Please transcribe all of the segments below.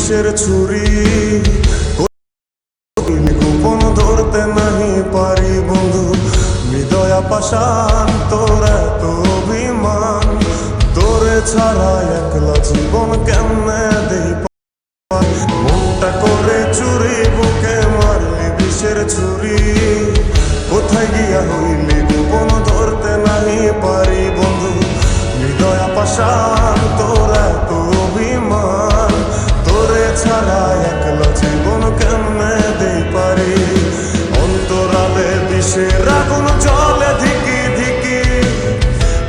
বিষের ছুরি গোপন ধরতে নাহি পারি বন্ধু। হৃদয়া পাষাণ তোর এত অভিমান, তোরে ছাড়া একলা জীবন কেমনে দেই। মনটা করে চুরি বুকে মারলি বিষের ছুরি, কোথায় গিয়া হইলি গোপন ধরতে নাহি পারি বন্ধু। হৃদয়া পাষাণ তোর এত অভিমান, তোরে ছাড়া একলা জীবন কেমনে দেই পারি। অন্তরালে বিষের আগুন জ্বলে ধিকি ধিকি,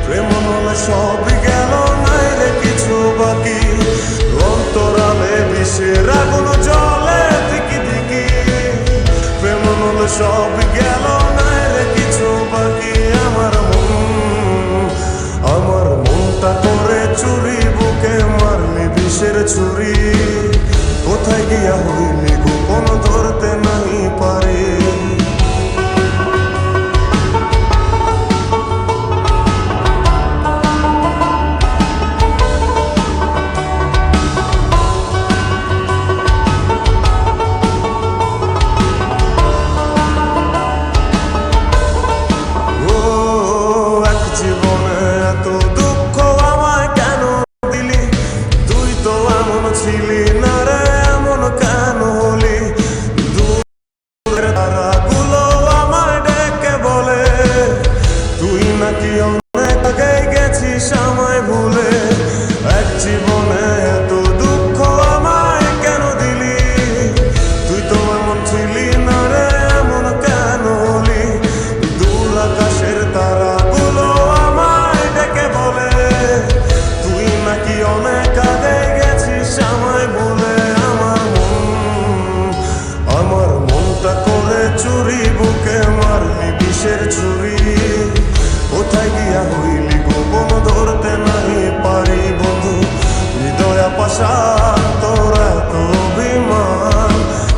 প্রেম নলে সব গেল নাই রে কিছু বাকি। অন্তরালে বিষের আগুন জ্বলে ধিকি ধিকি, প্রেম নলে সব গেল নাই রে কিছু বাকি। আমার মনটা করে চুরি বুকে মারলি বিষের ছুরি, কোথায় গিয়া হইলি গোপন ধরতে নাহি পারি। ছিলি না রে এমন কেন হলি, দূরের তারাগুলো আমায় ডেকে বলে তুই নাকি অনেক আগে গেছিস আমায় ভুলে। এক জীবনে এত দুঃখ আমায় কেন দিলি, তুই তো এমন ছিলি না রে এমন কেন হলি। দূর আকাশের তারাগুলো আমায় ডেকে বলে তুই নাকি অনেক আগে আমায় বলে। আমার মনটা করে চুরি বুকে মারলি বিষের ছুরি, কোথায় গিয়া হইলি গোপন ধরতে নাহি পারি বন্ধু। হৃদয়া পাষাণ তোর এত অভিমান,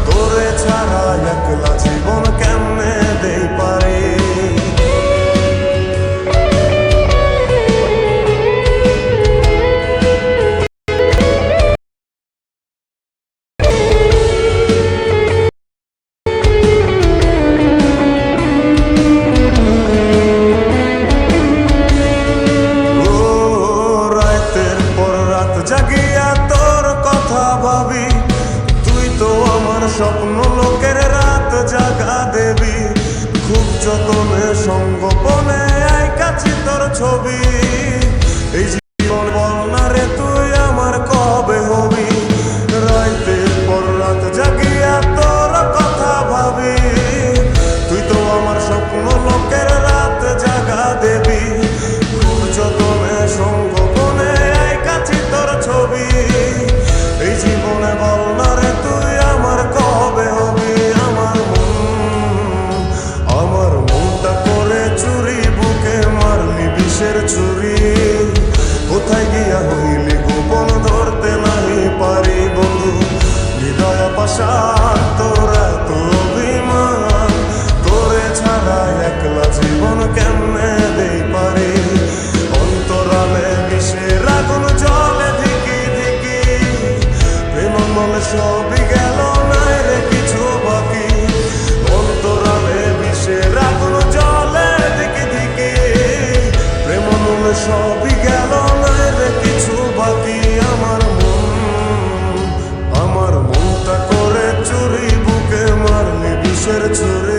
তোরে ছাড়া একলা জীবন কেমনে দেই পারি। জাগিয়া তোর কথা ভাবি, তুই তো আমার স্বপ্ন লোকের রাত জাগা দেবী। খুব যতনে সঙ্গোপনে আইকাছি তোর ছবি, এই জীবন বল না রে তুই আমার কবে হবি। রাতের পর রাত জাগিয়া তোর কথা ভাবি, তুই তো আমার স্বপ্ন লোকের রাত জাগা দেবী। খুব যতনে সঙ্গোপনে আইকাছি তোর ছবি, এই জীবনে বল না রে তুই আমার কবে হবি। আমার মনটা করে চুরি বুকে মারলি বিষের ছুরি, কোথায় গিয়া হইলি গোপন ধরতে নাহি পারি বন্ধু। হৃদয়া পাষাণ তোর এত অভিমান, তোরে ছাড়া একলা জীবন কেমনে দেই পারি। অন্তরালে বিষের আগুন জ্বলে ধিকি ধিকি, প্রেম মনে সবই গেল নাই রে কিছু বাকি। অন্তরালে বিষের আগুন জ্বলে ধিকি ধিকি, প্রেম মনে সবই গেল নাই রে কিছু বাকি। আমার মনটা করে চুরি বুকে মারলি বিষের ছুরি।